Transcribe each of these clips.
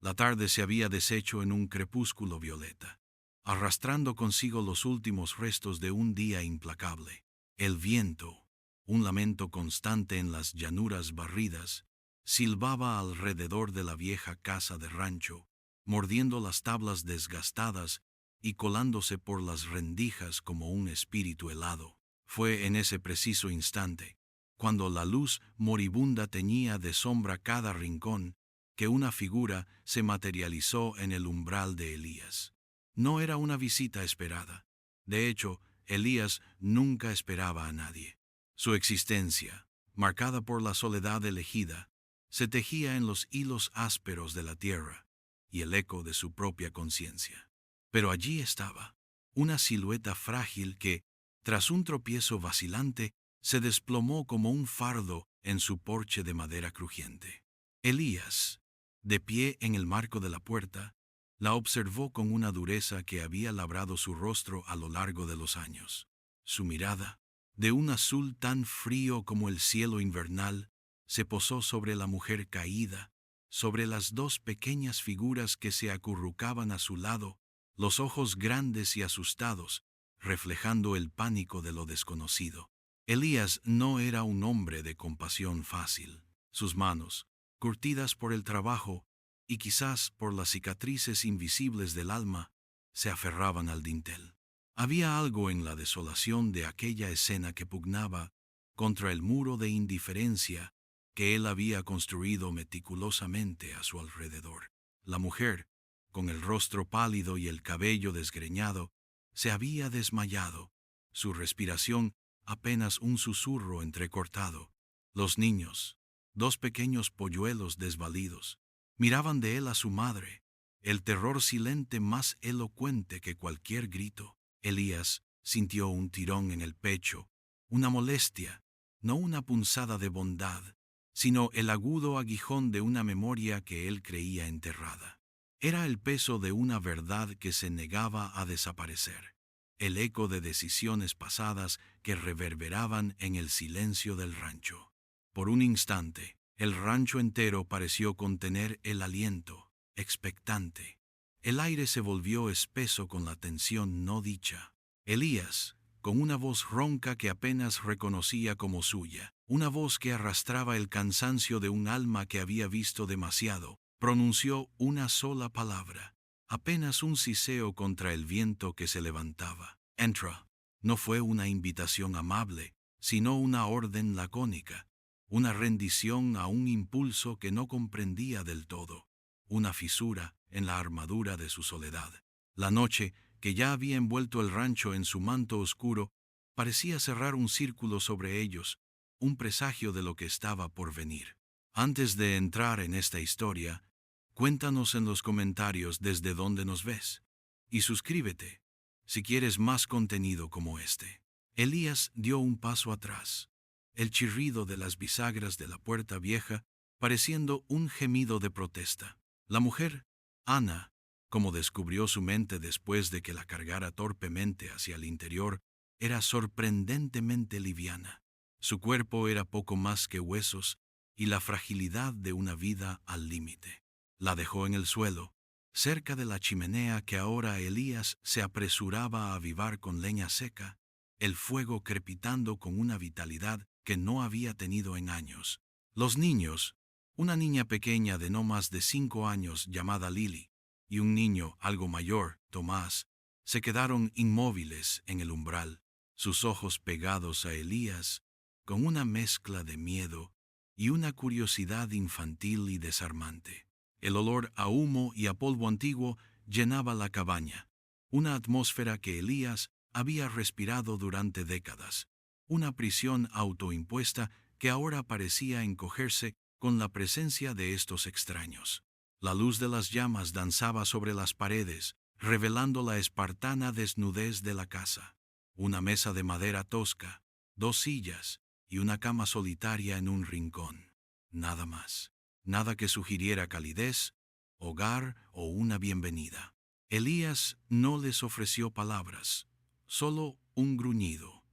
La tarde se había deshecho en un crepúsculo violeta, arrastrando consigo los últimos restos de un día implacable. El viento, un lamento constante en las llanuras barridas, silbaba alrededor de la vieja casa de rancho, mordiendo las tablas desgastadas y colándose por las rendijas como un espíritu helado. Fue en ese preciso instante, cuando la luz moribunda teñía de sombra cada rincón, que una figura se materializó en el umbral de Elías. No era una visita esperada. De hecho, Elías nunca esperaba a nadie. Su existencia, marcada por la soledad elegida, se tejía en los hilos ásperos de la tierra y el eco de su propia conciencia. Pero allí estaba, una silueta frágil que, tras un tropiezo vacilante, se desplomó como un fardo en su porche de madera crujiente. Elías, de pie en el marco de la puerta, la observó con una dureza que había labrado su rostro a lo largo de los años. Su mirada, de un azul tan frío como el cielo invernal, se posó sobre la mujer caída, sobre las dos pequeñas figuras que se acurrucaban a su lado, los ojos grandes y asustados, reflejando el pánico de lo desconocido. Elías no era un hombre de compasión fácil. Sus manos, curtidas por el trabajo y quizás por las cicatrices invisibles del alma, se aferraban al dintel. Había algo en la desolación de aquella escena que pugnaba contra el muro de indiferencia que él había construido meticulosamente a su alrededor. La mujer, con el rostro pálido y el cabello desgreñado, se había desmayado, su respiración apenas un susurro entrecortado. Los niños, dos pequeños polluelos desvalidos, miraban de él a su madre, el terror silente más elocuente que cualquier grito. Elías sintió un tirón en el pecho, una molestia, no una punzada de bondad, sino el agudo aguijón de una memoria que él creía enterrada. Era el peso de una verdad que se negaba a desaparecer, el eco de decisiones pasadas que reverberaban en el silencio del rancho. Por un instante, el rancho entero pareció contener el aliento, expectante. El aire se volvió espeso con la tensión no dicha. Elías, con una voz ronca que apenas reconocía como suya, una voz que arrastraba el cansancio de un alma que había visto demasiado, pronunció una sola palabra, apenas un siseo contra el viento que se levantaba. Entra. No fue una invitación amable, sino una orden lacónica, una rendición a un impulso que no comprendía del todo, una fisura en la armadura de su soledad. La noche, que ya había envuelto el rancho en su manto oscuro, parecía cerrar un círculo sobre ellos, un presagio de lo que estaba por venir. Antes de entrar en esta historia, cuéntanos en los comentarios desde dónde nos ves. Y suscríbete, si quieres más contenido como este. Elías dio un paso atrás, el chirrido de las bisagras de la puerta vieja pareciendo un gemido de protesta. La mujer, Ana, como descubrió su mente después de que la cargara torpemente hacia el interior, era sorprendentemente liviana. Su cuerpo era poco más que huesos y la fragilidad de una vida al límite. La dejó en el suelo, cerca de la chimenea que ahora Elías se apresuraba a avivar con leña seca, el fuego crepitando con una vitalidad que no había tenido en años. Los niños, una niña pequeña de no más de 5 años llamada Lily, y un niño algo mayor, Tomás, se quedaron inmóviles en el umbral, sus ojos pegados a Elías, con una mezcla de miedo y una curiosidad infantil y desarmante. El olor a humo y a polvo antiguo llenaba la cabaña, una atmósfera que Elías había respirado durante décadas, una prisión autoimpuesta que ahora parecía encogerse con la presencia de estos extraños. La luz de las llamas danzaba sobre las paredes, revelando la espartana desnudez de la casa. Una mesa de madera tosca, 2 sillas y una cama solitaria en un rincón. Nada más. Nada que sugiriera calidez, hogar o una bienvenida. Elías no les ofreció palabras, solo un gruñido.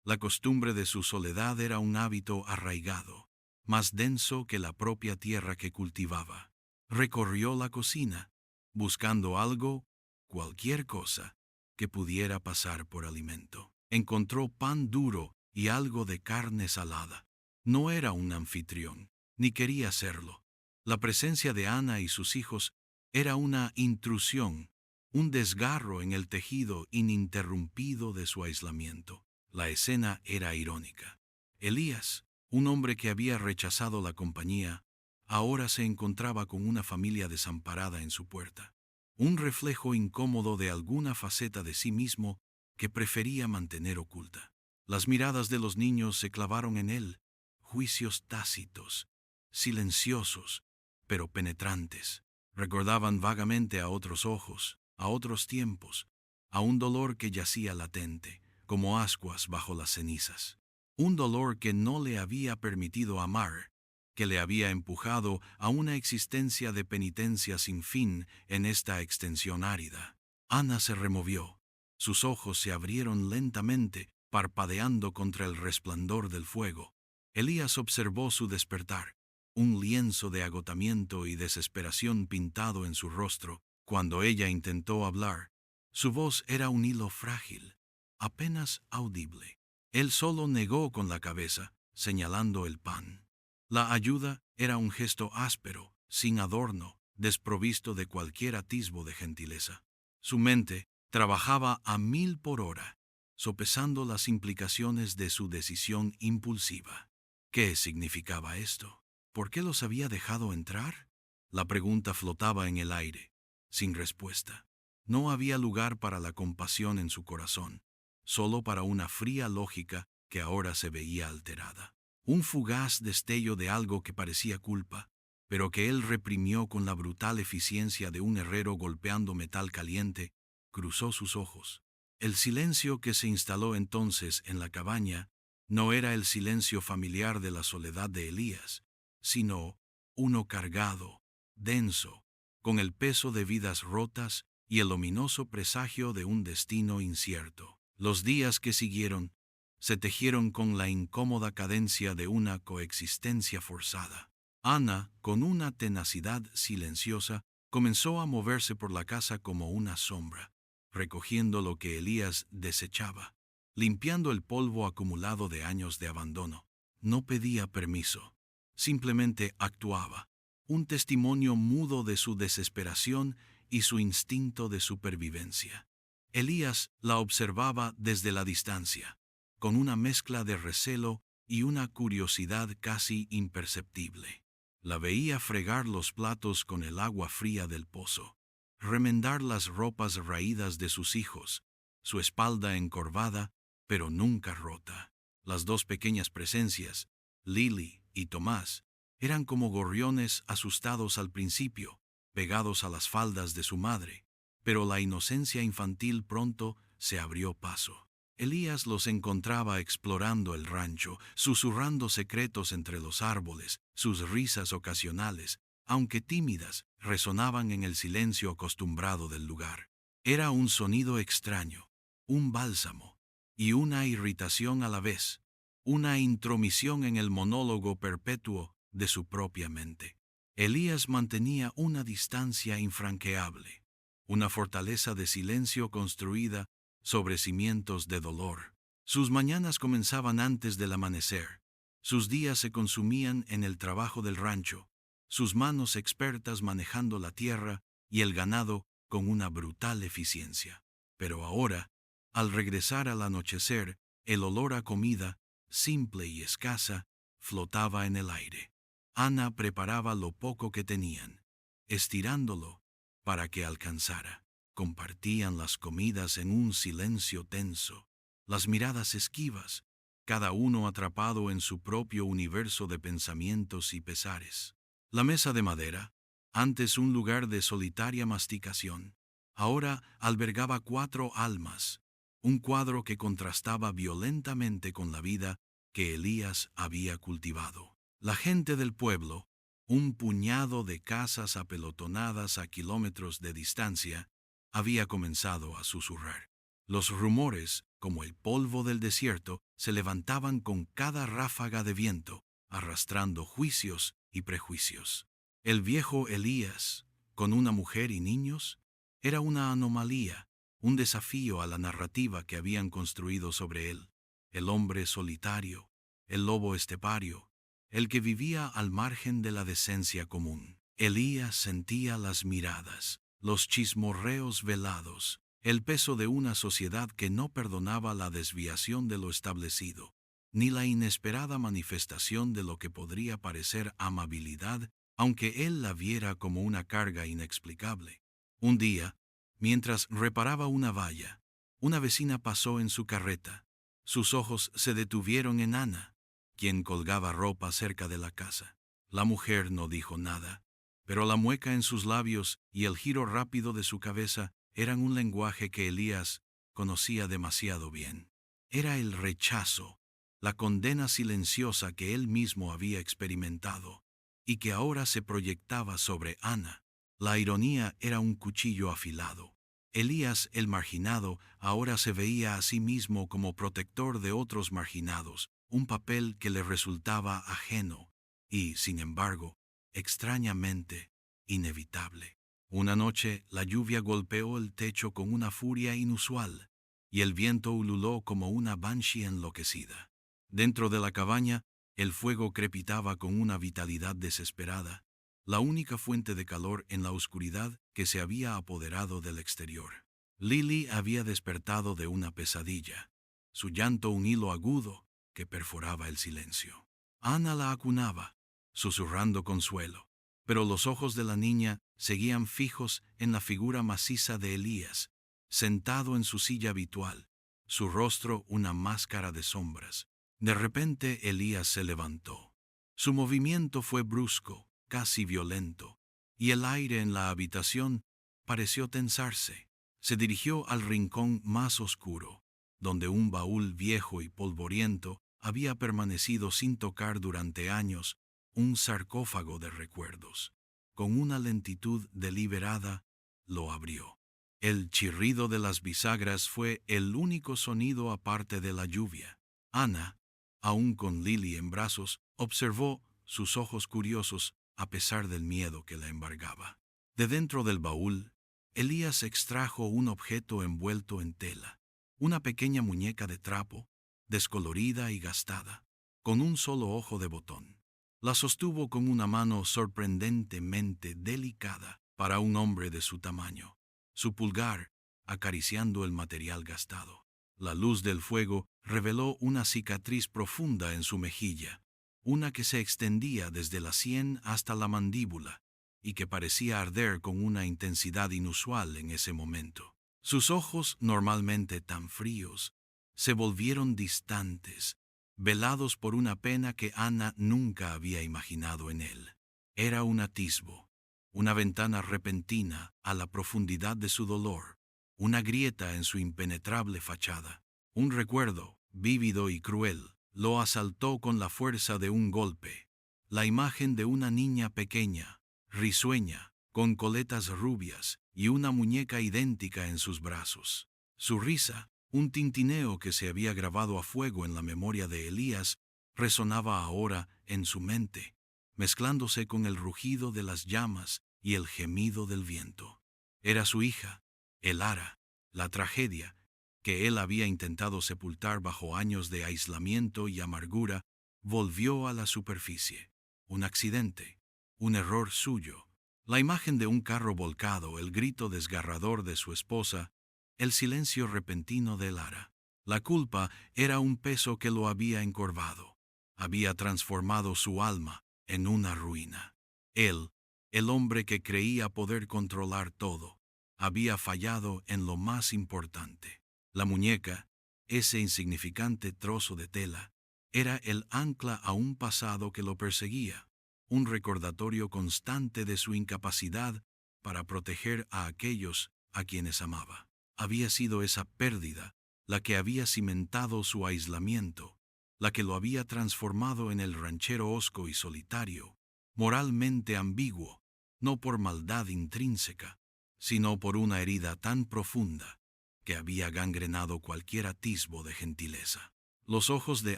La costumbre de su soledad era un hábito arraigado, más denso que la propia tierra que cultivaba. Recorrió la cocina, buscando algo, cualquier cosa, que pudiera pasar por alimento. Encontró pan duro y algo de carne salada. No era un anfitrión, ni quería serlo. La presencia de Ana y sus hijos era una intrusión, un desgarro en el tejido ininterrumpido de su aislamiento. La escena era irónica. Elías, un hombre que había rechazado la compañía, ahora se encontraba con una familia desamparada en su puerta. Un reflejo incómodo de alguna faceta de sí mismo que prefería mantener oculta. Las miradas de los niños se clavaron en él, juicios tácitos, silenciosos, pero penetrantes. Recordaban vagamente a otros ojos, a otros tiempos, a un dolor que yacía latente, como ascuas bajo las cenizas. Un dolor que no le había permitido amar, que le había empujado a una existencia de penitencia sin fin en esta extensión árida. Ana se removió. Sus ojos se abrieron lentamente, parpadeando contra el resplandor del fuego. Elías observó su despertar, un lienzo de agotamiento y desesperación pintado en su rostro. Cuando ella intentó hablar, su voz era un hilo frágil, apenas audible. Él solo negó con la cabeza, señalando el pan. La ayuda era un gesto áspero, sin adorno, desprovisto de cualquier atisbo de gentileza. Su mente trabajaba a 1000 por hora, sopesando las implicaciones de su decisión impulsiva. ¿Qué significaba esto? ¿Por qué los había dejado entrar? La pregunta flotaba en el aire, sin respuesta. No había lugar para la compasión en su corazón, solo para una fría lógica que ahora se veía alterada. Un fugaz destello de algo que parecía culpa, pero que él reprimió con la brutal eficiencia de un herrero golpeando metal caliente, cruzó sus ojos. El silencio que se instaló entonces en la cabaña no era el silencio familiar de la soledad de Elías, sino uno cargado, denso, con el peso de vidas rotas y el ominoso presagio de un destino incierto. Los días que siguieron se tejieron con la incómoda cadencia de una coexistencia forzada. Ana, con una tenacidad silenciosa, comenzó a moverse por la casa como una sombra, recogiendo lo que Elías desechaba, limpiando el polvo acumulado de años de abandono. No pedía permiso, simplemente actuaba, un testimonio mudo de su desesperación y su instinto de supervivencia. Elías la observaba desde la distancia, con una mezcla de recelo y una curiosidad casi imperceptible. La veía fregar los platos con el agua fría del pozo, remendar las ropas raídas de sus hijos, su espalda encorvada, pero nunca rota. Las dos pequeñas presencias, Lily y Tomás, eran como gorriones asustados al principio, pegados a las faldas de su madre, pero la inocencia infantil pronto se abrió paso. Elías los encontraba explorando el rancho, susurrando secretos entre los árboles. Sus risas ocasionales, aunque tímidas, resonaban en el silencio acostumbrado del lugar. Era un sonido extraño, un bálsamo, y una irritación a la vez, una intromisión en el monólogo perpetuo de su propia mente. Elías mantenía una distancia infranqueable, una fortaleza de silencio construida sobre cimientos de dolor. Sus mañanas comenzaban antes del amanecer. Sus días se consumían en el trabajo del rancho, sus manos expertas manejando la tierra y el ganado con una brutal eficiencia. Pero ahora, al regresar al anochecer, el olor a comida, simple y escasa, flotaba en el aire. Ana preparaba lo poco que tenían, estirándolo para que alcanzara. Compartían las comidas en un silencio tenso, las miradas esquivas, cada uno atrapado en su propio universo de pensamientos y pesares. La mesa de madera, antes un lugar de solitaria masticación, ahora albergaba 4 almas, un cuadro que contrastaba violentamente con la vida que Elías había cultivado. La gente del pueblo, un puñado de casas apelotonadas a kilómetros de distancia, había comenzado a susurrar. Los rumores, como el polvo del desierto, se levantaban con cada ráfaga de viento, arrastrando juicios y prejuicios. El viejo Elías, con una mujer y niños, era una anomalía, un desafío a la narrativa que habían construido sobre él. El hombre solitario, el lobo estepario, el que vivía al margen de la decencia común. Elías sentía las miradas, los chismorreos velados, el peso de una sociedad que no perdonaba la desviación de lo establecido, ni la inesperada manifestación de lo que podría parecer amabilidad, aunque él la viera como una carga inexplicable. Un día, mientras reparaba una valla, una vecina pasó en su carreta. Sus ojos se detuvieron en Ana, quien colgaba ropa cerca de la casa. La mujer no dijo nada, pero la mueca en sus labios y el giro rápido de su cabeza eran un lenguaje que Elías conocía demasiado bien. Era el rechazo, la condena silenciosa que él mismo había experimentado, y que ahora se proyectaba sobre Ana. La ironía era un cuchillo afilado. Elías, el marginado, ahora se veía a sí mismo como protector de otros marginados, un papel que le resultaba ajeno y, sin embargo, extrañamente inevitable. Una noche la lluvia golpeó el techo con una furia inusual, y el viento ululó como una banshee enloquecida. Dentro de la cabaña, el fuego crepitaba con una vitalidad desesperada, la única fuente de calor en la oscuridad que se había apoderado del exterior. Lily había despertado de una pesadilla, su llanto un hilo agudo que perforaba el silencio. Ana la acunaba, susurrando consuelo, pero los ojos de la niña seguían fijos en la figura maciza de Elías, sentado en su silla habitual, su rostro una máscara de sombras. De repente Elías se levantó. Su movimiento fue brusco, casi violento, y el aire en la habitación pareció tensarse. Se dirigió al rincón más oscuro, donde un baúl viejo y polvoriento había permanecido sin tocar durante años, un sarcófago de recuerdos. Con una lentitud deliberada, lo abrió. El chirrido de las bisagras fue el único sonido aparte de la lluvia. Ana, aún con Lily en brazos, observó sus ojos curiosos a pesar del miedo que la embargaba. De dentro del baúl, Elías extrajo un objeto envuelto en tela, una pequeña muñeca de trapo, descolorida y gastada, con un solo ojo de botón. La sostuvo con una mano sorprendentemente delicada para un hombre de su tamaño, su pulgar acariciando el material gastado. La luz del fuego reveló una cicatriz profunda en su mejilla, una que se extendía desde la sien hasta la mandíbula, y que parecía arder con una intensidad inusual en ese momento. Sus ojos, normalmente tan fríos, se volvieron distantes, velados por una pena que Ana nunca había imaginado en él. Era un atisbo, una ventana repentina a la profundidad de su dolor, una grieta en su impenetrable fachada. Un recuerdo, vívido y cruel, lo asaltó con la fuerza de un golpe. La imagen de una niña pequeña, risueña, con coletas rubias y una muñeca idéntica en sus brazos. Su risa, un tintineo que se había grabado a fuego en la memoria de Elías, resonaba ahora en su mente, mezclándose con el rugido de las llamas y el gemido del viento. Era su hija, Elara, la tragedia, que él había intentado sepultar bajo años de aislamiento y amargura, volvió a la superficie. Un accidente, un error suyo, la imagen de un carro volcado, el grito desgarrador de su esposa, el silencio repentino de Lara. La culpa era un peso que lo había encorvado, había transformado su alma en una ruina. Él, el hombre que creía poder controlar todo, había fallado en lo más importante. La muñeca, ese insignificante trozo de tela, era el ancla a un pasado que lo perseguía, un recordatorio constante de su incapacidad para proteger a aquellos a quienes amaba. Había sido esa pérdida la que había cimentado su aislamiento, la que lo había transformado en el ranchero hosco y solitario, moralmente ambiguo, no por maldad intrínseca, sino por una herida tan profunda que había gangrenado cualquier atisbo de gentileza. Los ojos de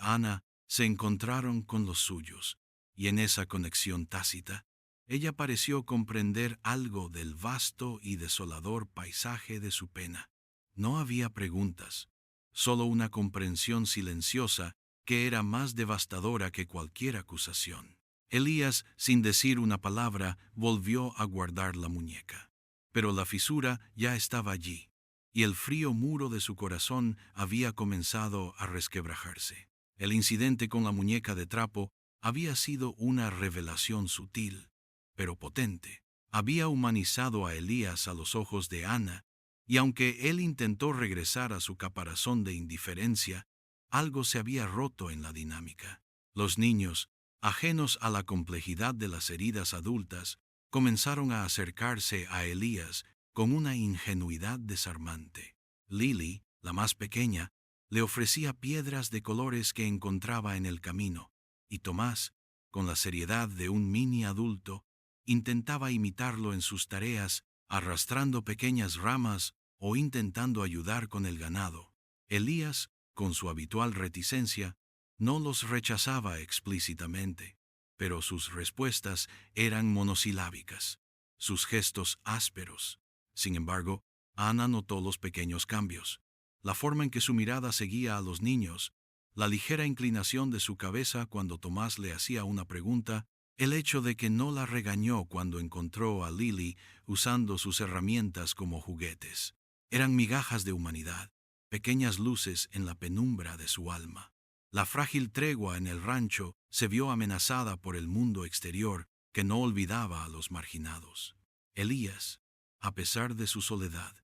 Ana se encontraron con los suyos, y en esa conexión tácita, Ella pareció comprender algo del vasto y desolador paisaje de su pena. No había preguntas, solo una comprensión silenciosa que era más devastadora que cualquier acusación. Elías, sin decir una palabra, volvió a guardar la muñeca. Pero la fisura ya estaba allí, y el frío muro de su corazón había comenzado a resquebrajarse. El incidente con la muñeca de trapo había sido una revelación sutil, pero potente. Había humanizado a Elías a los ojos de Ana, y aunque él intentó regresar a su caparazón de indiferencia, algo se había roto en la dinámica. Los niños, ajenos a la complejidad de las heridas adultas, comenzaron a acercarse a Elías con una ingenuidad desarmante. Lily, la más pequeña, le ofrecía piedras de colores que encontraba en el camino, y Tomás, con la seriedad de un mini adulto, intentaba imitarlo en sus tareas, arrastrando pequeñas ramas o intentando ayudar con el ganado. Elías, con su habitual reticencia, no los rechazaba explícitamente, pero sus respuestas eran monosilábicas, sus gestos ásperos. Sin embargo, Ana notó los pequeños cambios, la forma en que su mirada seguía a los niños, la ligera inclinación de su cabeza cuando Tomás le hacía una pregunta, el hecho de que no la regañó cuando encontró a Lily usando sus herramientas como juguetes. Eran migajas de humanidad, pequeñas luces en la penumbra de su alma. La frágil tregua en el rancho se vio amenazada por el mundo exterior que no olvidaba a los marginados. Elías, a pesar de su soledad,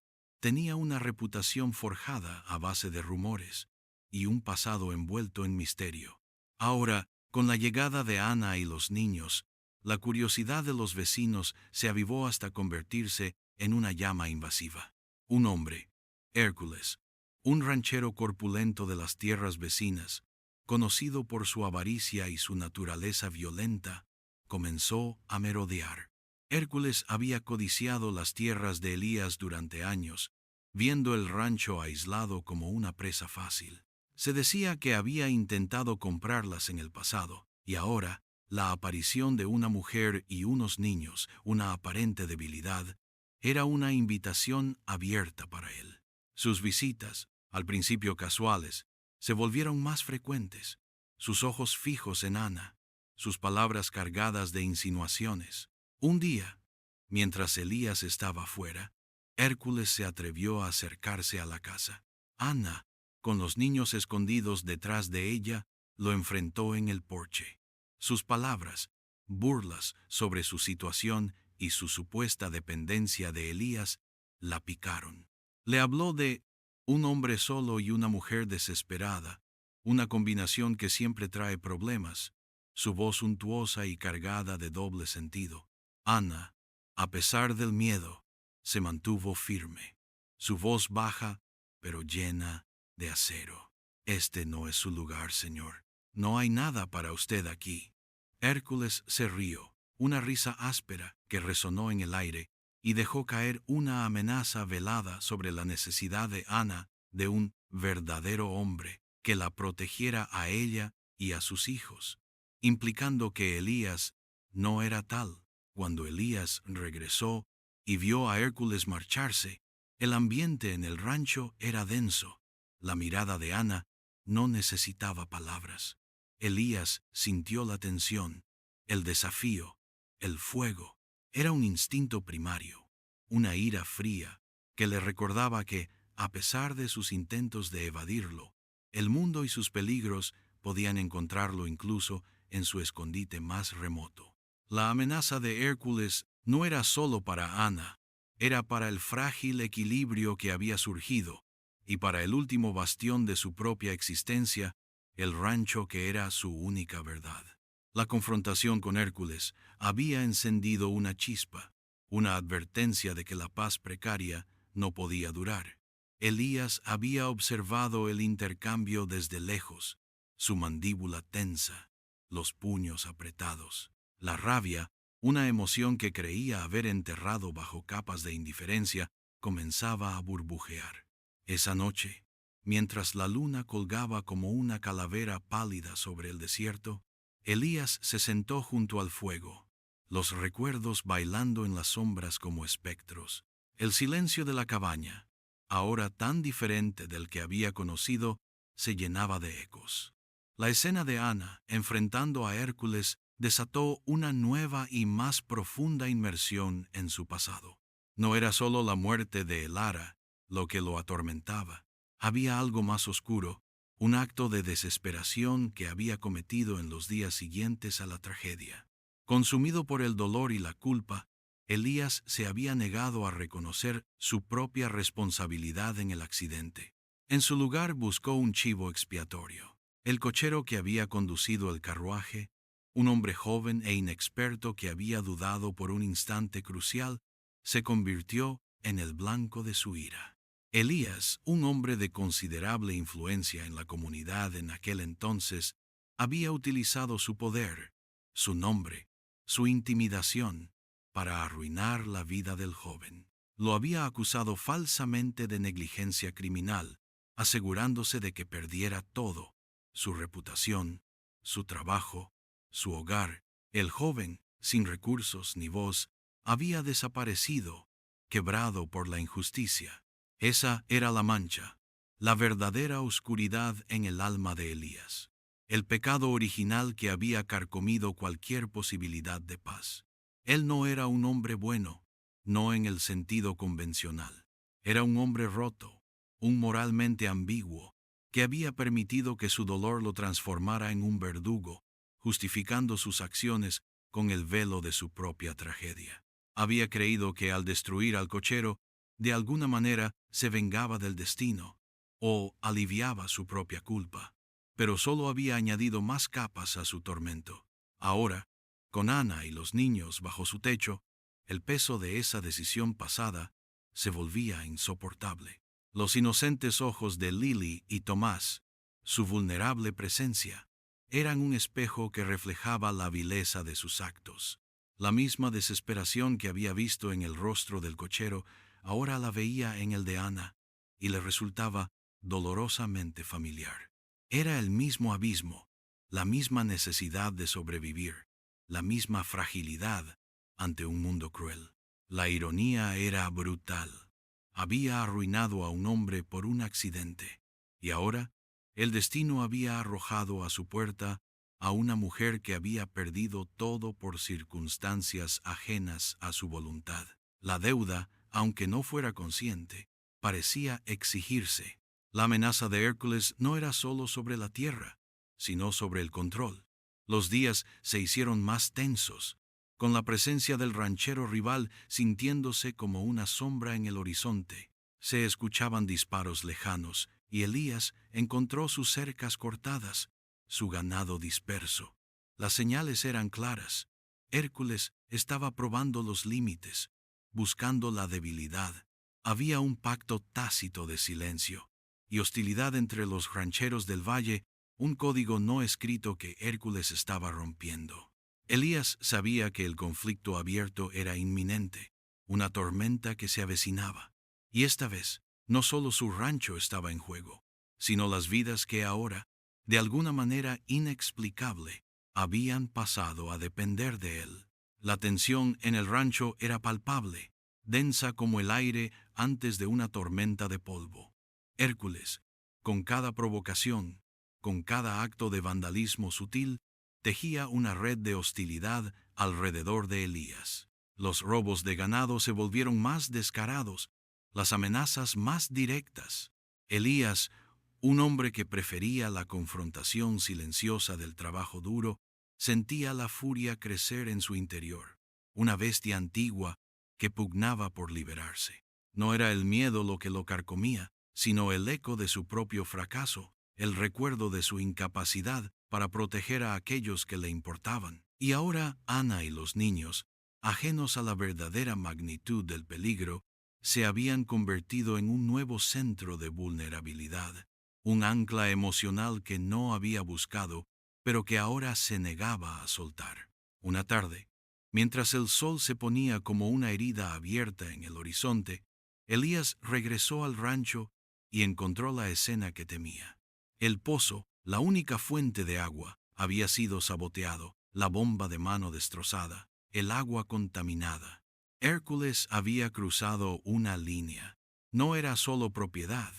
tenía una reputación forjada a base de rumores y un pasado envuelto en misterio. Ahora, con la llegada de Ana y los niños, la curiosidad de los vecinos se avivó hasta convertirse en una llama invasiva. Un hombre, Hércules, un ranchero corpulento de las tierras vecinas, conocido por su avaricia y su naturaleza violenta, comenzó a merodear. Hércules había codiciado las tierras de Elías durante años, viendo el rancho aislado como una presa fácil. Se decía que había intentado comprarlas en el pasado, y ahora, la aparición de una mujer y unos niños, una aparente debilidad, era una invitación abierta para él. Sus visitas, al principio casuales, se volvieron más frecuentes, sus ojos fijos en Ana, sus palabras cargadas de insinuaciones. Un día, mientras Elías estaba fuera, Hércules se atrevió a acercarse a la casa. Ana, con los niños escondidos detrás de ella, lo enfrentó en el porche. Sus palabras, burlas sobre su situación y su supuesta dependencia de Elías, la picaron. Le habló de un hombre solo y una mujer desesperada, una combinación que siempre trae problemas, su voz untuosa y cargada de doble sentido. Ana, a pesar del miedo, se mantuvo firme, su voz baja, pero llena de acero. Este no es su lugar, señor. No hay nada para usted aquí. Hércules se rió, una risa áspera que resonó en el aire, y dejó caer una amenaza velada sobre la necesidad de Ana de un verdadero hombre que la protegiera a ella y a sus hijos, implicando que Elías no era tal. Cuando Elías regresó y vio a Hércules marcharse, el ambiente en el rancho era denso. La mirada de Ana no necesitaba palabras. Elías sintió la tensión, el desafío, el fuego. Era un instinto primario, una ira fría que le recordaba que, a pesar de sus intentos de evadirlo, el mundo y sus peligros podían encontrarlo incluso en su escondite más remoto. La amenaza de Hércules no era solo para Ana, era para el frágil equilibrio que había surgido, y para el último bastión de su propia existencia, el rancho que era su única verdad. La confrontación con Hércules había encendido una chispa, una advertencia de que la paz precaria no podía durar. Elías había observado el intercambio desde lejos, su mandíbula tensa, los puños apretados. La rabia, una emoción que creía haber enterrado bajo capas de indiferencia, comenzaba a burbujear. Esa noche, mientras la luna colgaba como una calavera pálida sobre el desierto, Elías se sentó junto al fuego. los recuerdos bailando en las sombras como espectros. El silencio de la cabaña, ahora tan diferente del que había conocido, se llenaba de ecos. La escena de Ana, enfrentando a Hércules, desató una nueva y más profunda inmersión en su pasado. No era solo la muerte de Elara lo que lo atormentaba. Había algo más oscuro, un acto de desesperación que había cometido en los días siguientes a la tragedia. Consumido por el dolor y la culpa, Elías se había negado a reconocer su propia responsabilidad en el accidente. En su lugar buscó un chivo expiatorio. El cochero que había conducido el carruaje, un hombre joven e inexperto que había dudado por un instante crucial, se convirtió en el blanco de su ira. Elías, un hombre de considerable influencia en la comunidad en aquel entonces, había utilizado su poder, su nombre, su intimidación, para arruinar la vida del joven. Lo había acusado falsamente de negligencia criminal, asegurándose de que perdiera todo: su reputación, su trabajo, su hogar. El joven, sin recursos ni voz, había desaparecido, quebrado por la injusticia. Esa era la mancha, la verdadera oscuridad en el alma de Elías, el pecado original que había carcomido cualquier posibilidad de paz. Él no era un hombre bueno, no en el sentido convencional. Era un hombre roto, un moralmente ambiguo, que había permitido que su dolor lo transformara en un verdugo, justificando sus acciones con el velo de su propia tragedia. Había creído que al destruir al cochero, de alguna manera se vengaba del destino, o aliviaba su propia culpa, pero solo había añadido más capas a su tormento. Ahora, con Ana y los niños bajo su techo, el peso de esa decisión pasada se volvía insoportable. Los inocentes ojos de Lily y Tomás, su vulnerable presencia, eran un espejo que reflejaba la vileza de sus actos. La misma desesperación que había visto en el rostro del cochero, ahora la veía en el de Ana, y le resultaba dolorosamente familiar. Era el mismo abismo, la misma necesidad de sobrevivir, la misma fragilidad ante un mundo cruel. La ironía era brutal. Había arruinado a un hombre por un accidente, y ahora el destino había arrojado a su puerta a una mujer que había perdido todo por circunstancias ajenas a su voluntad. La deuda, aunque no fuera consciente, parecía exigirse. La amenaza de Hércules no era solo sobre la tierra, sino sobre el control. Los días se hicieron más tensos, con la presencia del ranchero rival sintiéndose como una sombra en el horizonte. Se escuchaban disparos lejanos, y Elías encontró sus cercas cortadas, su ganado disperso. Las señales eran claras. Hércules estaba probando los límites, buscando la debilidad. Había un pacto tácito de silencio y hostilidad entre los rancheros del valle, un código no escrito que Hércules estaba rompiendo. Elías sabía que el conflicto abierto era inminente, una tormenta que se avecinaba. Y esta vez, no solo su rancho estaba en juego, sino las vidas que ahora, de alguna manera inexplicable, habían pasado a depender de él. La tensión en el rancho era palpable, densa como el aire antes de una tormenta de polvo. Hércules, con cada provocación, con cada acto de vandalismo sutil, tejía una red de hostilidad alrededor de Elías. Los robos de ganado se volvieron más descarados, las amenazas más directas. Elías, un hombre que prefería la confrontación silenciosa del trabajo duro, sentía la furia crecer en su interior, una bestia antigua que pugnaba por liberarse. No era el miedo lo que lo carcomía, sino el eco de su propio fracaso, el recuerdo de su incapacidad para proteger a aquellos que le importaban. Y ahora Ana y los niños, ajenos a la verdadera magnitud del peligro, se habían convertido en un nuevo centro de vulnerabilidad, un ancla emocional que no había buscado, pero que ahora se negaba a soltar. Una tarde, mientras el sol se ponía como una herida abierta en el horizonte, Elías regresó al rancho y encontró la escena que temía. El pozo, la única fuente de agua, había sido saboteado, la bomba de mano destrozada, el agua contaminada. Hércules había cruzado una línea. No era solo propiedad,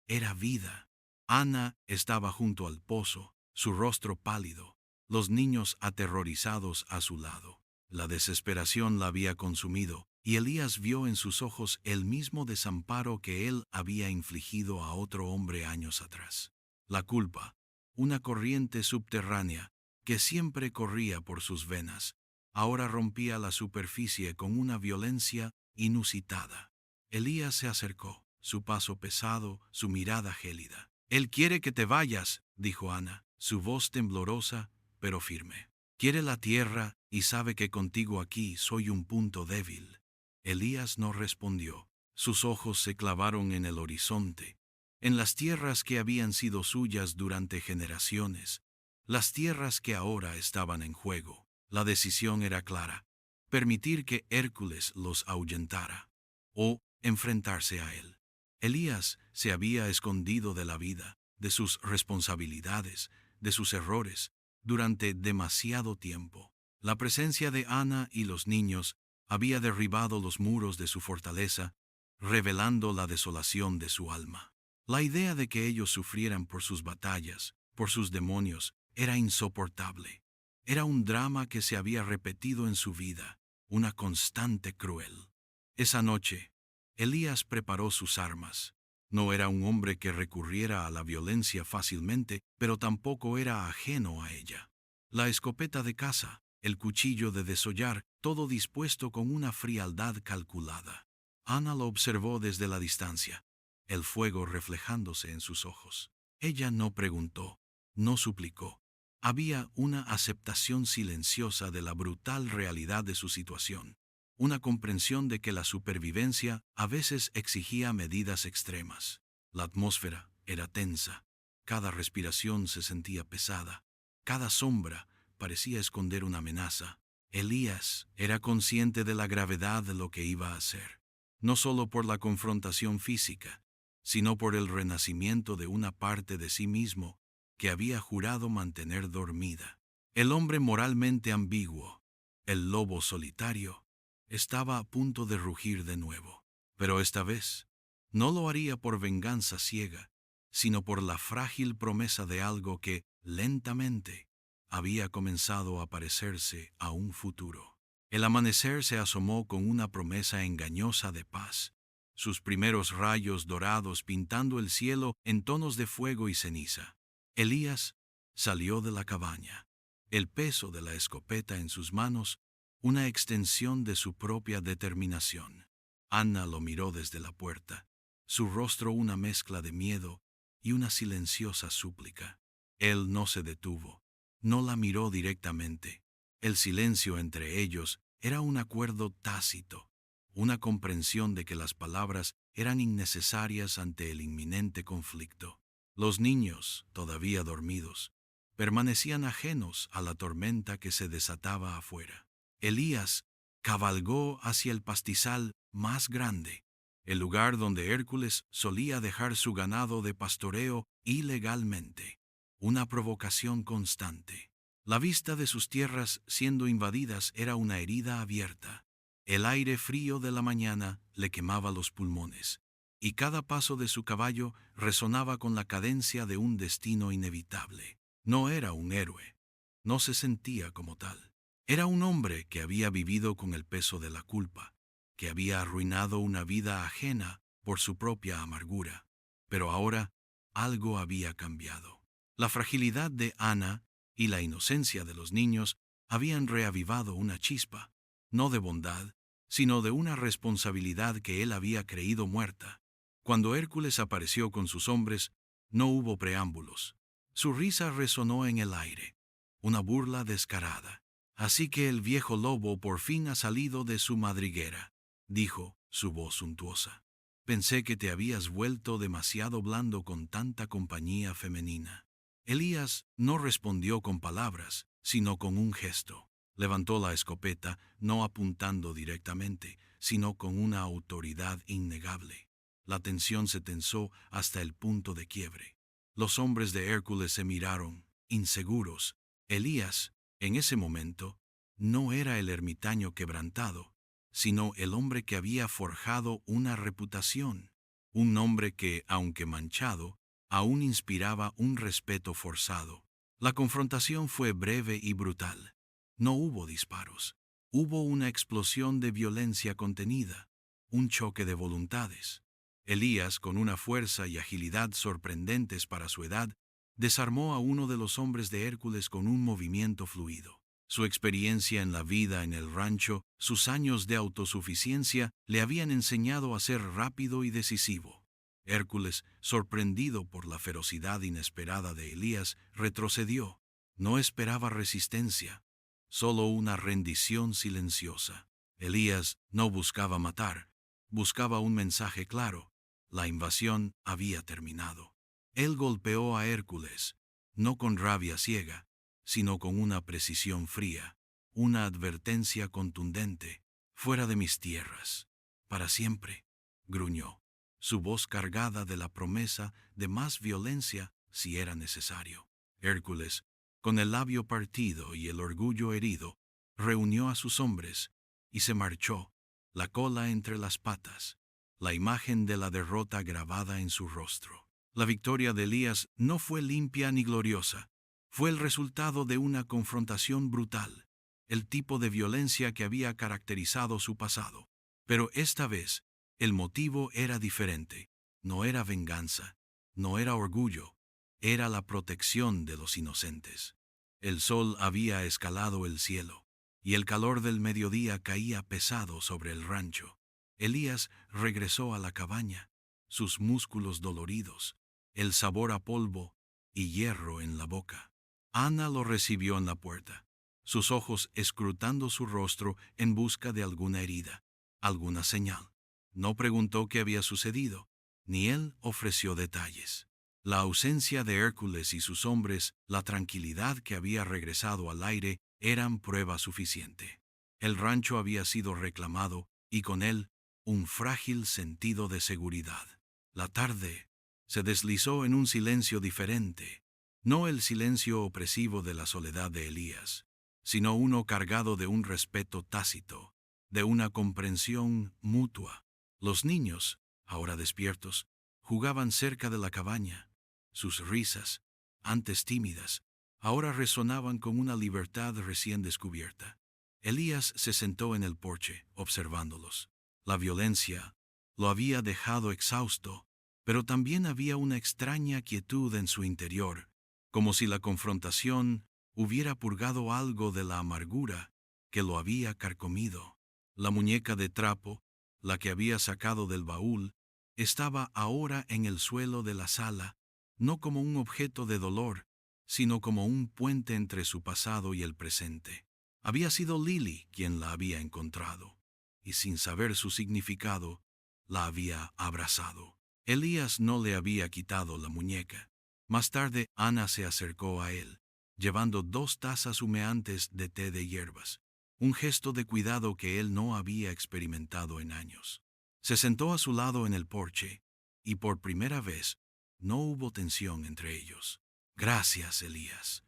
era vida. Ana estaba junto al pozo, su rostro pálido, los niños aterrorizados a su lado. La desesperación la había consumido, y Elías vio en sus ojos el mismo desamparo que él había infligido a otro hombre años atrás. La culpa, una corriente subterránea que siempre corría por sus venas, ahora rompía la superficie con una violencia inusitada. Elías se acercó, su paso pesado, su mirada gélida. «Él quiere que te vayas», dijo Ana, su voz temblorosa, pero firme. «Quiere la tierra y sabe que contigo aquí soy un punto débil». Elías no respondió. Sus ojos se clavaron en el horizonte, en las tierras que habían sido suyas durante generaciones, las tierras que ahora estaban en juego. La decisión era clara: permitir que Hércules los ahuyentara, o enfrentarse a él. Elías se había escondido de la vida, de sus responsabilidades, de sus errores, durante demasiado tiempo. La presencia de Ana y los niños había derribado los muros de su fortaleza, revelando la desolación de su alma. La idea de que ellos sufrieran por sus batallas, por sus demonios, era insoportable. Era un drama que se había repetido en su vida, una constante cruel. Esa noche, Elías preparó sus armas. No era un hombre que recurriera a la violencia fácilmente, pero tampoco era ajeno a ella. La escopeta de caza, el cuchillo de desollar, todo dispuesto con una frialdad calculada. Ana lo observó desde la distancia, el fuego reflejándose en sus ojos. Ella no preguntó, no suplicó. Había una aceptación silenciosa de la brutal realidad de su situación, una comprensión de que la supervivencia a veces exigía medidas extremas. La atmósfera era tensa, cada respiración se sentía pesada, cada sombra parecía esconder una amenaza. Elías era consciente de la gravedad de lo que iba a hacer, no solo por la confrontación física, sino por el renacimiento de una parte de sí mismo que había jurado mantener dormida. El hombre moralmente ambiguo, el lobo solitario, estaba a punto de rugir de nuevo. Pero esta vez, no lo haría por venganza ciega, sino por la frágil promesa de algo que, lentamente, había comenzado a parecerse a un futuro. El amanecer se asomó con una promesa engañosa de paz, sus primeros rayos dorados pintando el cielo en tonos de fuego y ceniza. Elías salió de la cabaña, el peso de la escopeta en sus manos, una extensión de su propia determinación. Ana lo miró desde la puerta, su rostro una mezcla de miedo y una silenciosa súplica. Él no se detuvo, no la miró directamente. El silencio entre ellos era un acuerdo tácito, una comprensión de que las palabras eran innecesarias ante el inminente conflicto. Los niños, todavía dormidos, permanecían ajenos a la tormenta que se desataba afuera. Elías cabalgó hacia el pastizal más grande, el lugar donde Hércules solía dejar su ganado de pastoreo ilegalmente, una provocación constante. La vista de sus tierras siendo invadidas era una herida abierta. El aire frío de la mañana le quemaba los pulmones, y cada paso de su caballo resonaba con la cadencia de un destino inevitable. No era un héroe, no se sentía como tal. Era un hombre que había vivido con el peso de la culpa, que había arruinado una vida ajena por su propia amargura. Pero ahora algo había cambiado. La fragilidad de Ana y la inocencia de los niños habían reavivado una chispa, no de bondad, sino de una responsabilidad que él había creído muerta. Cuando Hércules apareció con sus hombres, no hubo preámbulos. Su risa resonó en el aire, una burla descarada. «Así que el viejo lobo por fin ha salido de su madriguera», dijo, su voz suntuosa. «Pensé que te habías vuelto demasiado blando con tanta compañía femenina». Elías no respondió con palabras, sino con un gesto. Levantó la escopeta, no apuntando directamente, sino con una autoridad innegable. La tensión se tensó hasta el punto de quiebre. Los hombres de Hércules se miraron, inseguros. Elías, en ese momento, no era el ermitaño quebrantado, sino el hombre que había forjado una reputación, un nombre que, aunque manchado, aún inspiraba un respeto forzado. La confrontación fue breve y brutal. No hubo disparos. Hubo una explosión de violencia contenida, un choque de voluntades. Elías, con una fuerza y agilidad sorprendentes para su edad, desarmó a uno de los hombres de Hércules con un movimiento fluido. Su experiencia en la vida en el rancho, sus años de autosuficiencia, le habían enseñado a ser rápido y decisivo. Hércules, sorprendido por la ferocidad inesperada de Elías, retrocedió. No esperaba resistencia, solo una rendición silenciosa. Elías no buscaba matar, buscaba un mensaje claro. La invasión había terminado. Él golpeó a Hércules, no con rabia ciega, sino con una precisión fría, una advertencia contundente. Fuera de mis tierras, para siempre, gruñó, su voz cargada de la promesa de más violencia si era necesario. Hércules, con el labio partido y el orgullo herido, reunió a sus hombres y se marchó, la cola entre las patas, la imagen de la derrota grabada en su rostro. La victoria de Elías no fue limpia ni gloriosa. Fue el resultado de una confrontación brutal, el tipo de violencia que había caracterizado su pasado. Pero esta vez, el motivo era diferente. No era venganza, no era orgullo, era la protección de los inocentes. El sol había escalado el cielo, y el calor del mediodía caía pesado sobre el rancho. Elías regresó a la cabaña, sus músculos doloridos, el sabor a polvo y hierro en la boca. Ana lo recibió en la puerta, sus ojos escrutando su rostro en busca de alguna herida, alguna señal. No preguntó qué había sucedido, ni él ofreció detalles. La ausencia de Hércules y sus hombres, la tranquilidad que había regresado al aire, eran prueba suficiente. El rancho había sido reclamado, y con él, un frágil sentido de seguridad. La tarde se deslizó en un silencio diferente, no el silencio opresivo de la soledad de Elías, sino uno cargado de un respeto tácito, de una comprensión mutua. Los niños, ahora despiertos, jugaban cerca de la cabaña. Sus risas, antes tímidas, ahora resonaban con una libertad recién descubierta. Elías se sentó en el porche, observándolos. La violencia lo había dejado exhausto, pero también había una extraña quietud en su interior, como si la confrontación hubiera purgado algo de la amargura que lo había carcomido. La muñeca de trapo, la que había sacado del baúl, estaba ahora en el suelo de la sala, no como un objeto de dolor, sino como un puente entre su pasado y el presente. Había sido Lily quien la había encontrado, y sin saber su significado, la había abrazado. Elías no le había quitado la muñeca. Más tarde, Ana se acercó a él, llevando 2 tazas humeantes de té de hierbas, un gesto de cuidado que él no había experimentado en años. Se sentó a su lado en el porche, y por primera vez no hubo tensión entre ellos. «Gracias, Elías»,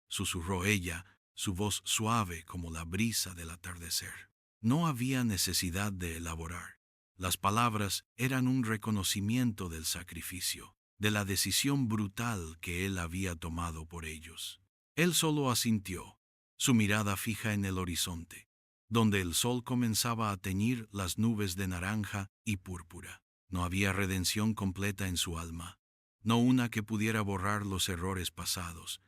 susurró ella, su voz suave como la brisa del atardecer. No había necesidad de elaborar. Las palabras eran un reconocimiento del sacrificio, de la decisión brutal que él había tomado por ellos. Él solo asintió, su mirada fija en el horizonte, donde el sol comenzaba a teñir las nubes de naranja y púrpura. No había redención completa en su alma, no una que pudiera borrar los errores pasados,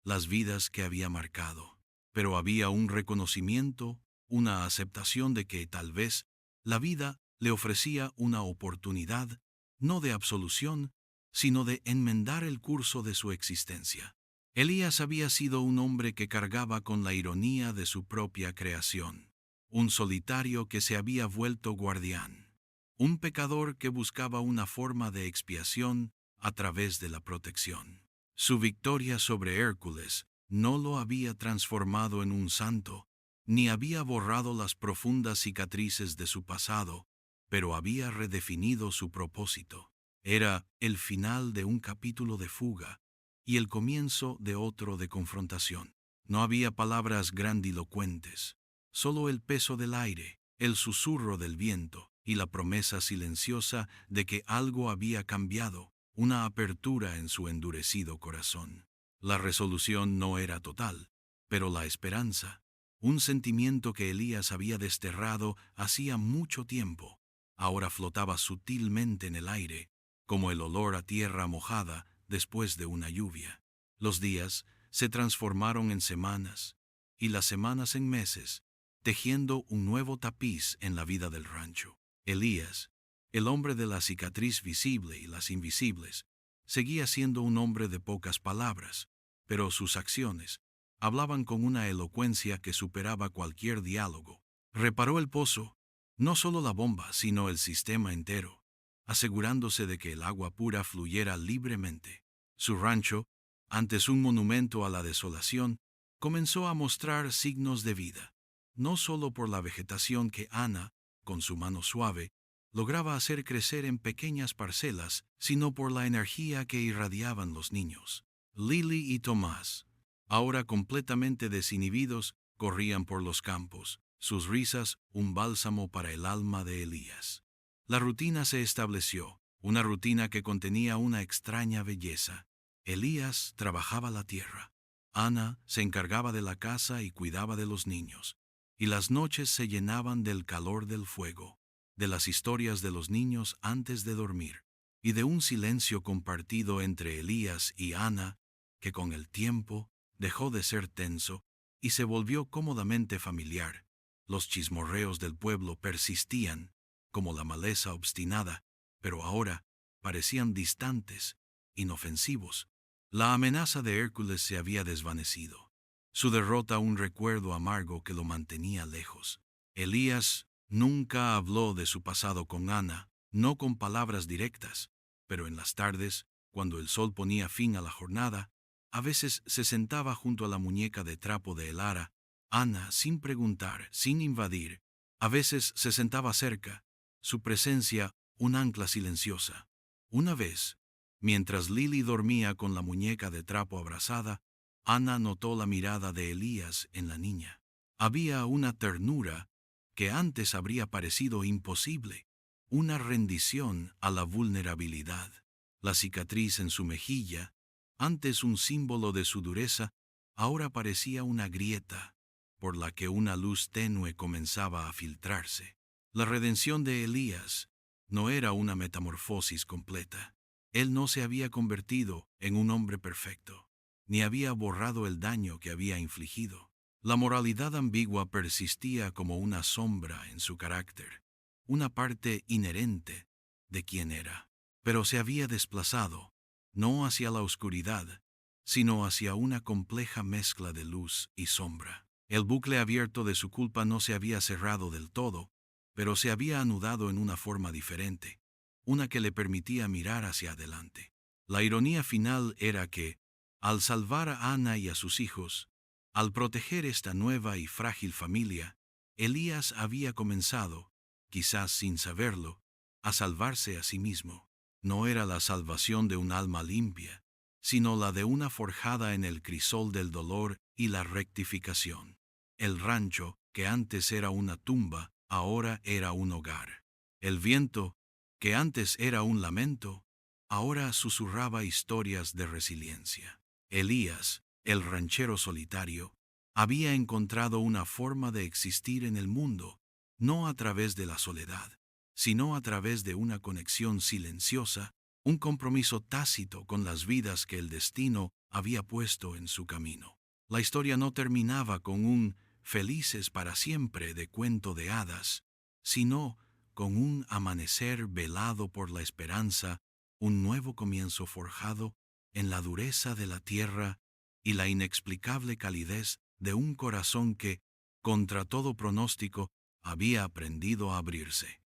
las vidas que había marcado, pero había un reconocimiento, una aceptación de que tal vez la vida le ofrecía una oportunidad, no de absolución, sino de enmendar el curso de su existencia. Elías había sido un hombre que cargaba con la ironía de su propia creación, un solitario que se había vuelto guardián, un pecador que buscaba una forma de expiación a través de la protección. Su victoria sobre Hércules no lo había transformado en un santo, ni había borrado las profundas cicatrices de su pasado, pero había redefinido su propósito. Era el final de un capítulo de fuga y el comienzo de otro de confrontación. No había palabras grandilocuentes, solo el peso del aire, el susurro del viento y la promesa silenciosa de que algo había cambiado, una apertura en su endurecido corazón. La resolución no era total, pero la esperanza, un sentimiento que Elías había desterrado hacía mucho tiempo, ahora flotaba sutilmente en el aire, como el olor a tierra mojada después de una lluvia. Los días se transformaron en semanas, y las semanas en meses, tejiendo un nuevo tapiz en la vida del rancho. Elías, el hombre de la cicatriz visible y las invisibles, seguía siendo un hombre de pocas palabras, pero sus acciones hablaban con una elocuencia que superaba cualquier diálogo. Reparó el pozo, no solo la bomba, sino el sistema entero, asegurándose de que el agua pura fluyera libremente. Su rancho, antes un monumento a la desolación, comenzó a mostrar signos de vida, no solo por la vegetación que Ana, con su mano suave, lograba hacer crecer en pequeñas parcelas, sino por la energía que irradiaban los niños. Lily y Tomás, ahora completamente desinhibidos, corrían por los campos, sus risas un bálsamo para el alma de Elías. La rutina se estableció, una rutina que contenía una extraña belleza. Elías trabajaba la tierra. Ana se encargaba de la casa y cuidaba de los niños, y las noches se llenaban del calor del fuego, de las historias de los niños antes de dormir, y de un silencio compartido entre Elías y Ana, que con el tiempo dejó de ser tenso y se volvió cómodamente familiar. Los chismorreos del pueblo persistían, como la maleza obstinada, pero ahora parecían distantes, inofensivos. La amenaza de Hércules se había desvanecido. Su derrota un recuerdo amargo que lo mantenía lejos. Elías nunca habló de su pasado con Ana, no con palabras directas, pero en las tardes, cuando el sol ponía fin a la jornada, a veces se sentaba junto a la muñeca de trapo de Elara. Ana, sin preguntar, sin invadir, a veces se sentaba cerca, su presencia un ancla silenciosa. Una vez, mientras Lily dormía con la muñeca de trapo abrazada, Ana notó la mirada de Elías en la niña. Había una ternura que antes habría parecido imposible, una rendición a la vulnerabilidad. La cicatriz en su mejilla, antes un símbolo de su dureza, ahora parecía una grieta, por la que una luz tenue comenzaba a filtrarse. La redención de Elías no era una metamorfosis completa. Él no se había convertido en un hombre perfecto, ni había borrado el daño que había infligido. La moralidad ambigua persistía como una sombra en su carácter, una parte inherente de quien era, pero se había desplazado, no hacia la oscuridad, sino hacia una compleja mezcla de luz y sombra. El bucle abierto de su culpa no se había cerrado del todo, pero se había anudado en una forma diferente, una que le permitía mirar hacia adelante. La ironía final era que, al salvar a Ana y a sus hijos, al proteger esta nueva y frágil familia, Elías había comenzado, quizás sin saberlo, a salvarse a sí mismo. No era la salvación de un alma limpia, sino la de una forjada en el crisol del dolor y la rectificación. El rancho, que antes era una tumba, ahora era un hogar. El viento, que antes era un lamento, ahora susurraba historias de resiliencia. Elías, el ranchero solitario, había encontrado una forma de existir en el mundo, no a través de la soledad, sino a través de una conexión silenciosa, un compromiso tácito con las vidas que el destino había puesto en su camino. La historia no terminaba con un felices para siempre de cuento de hadas, sino con un amanecer velado por la esperanza, un nuevo comienzo forjado en la dureza de la tierra y la inexplicable calidez de un corazón que, contra todo pronóstico, había aprendido a abrirse.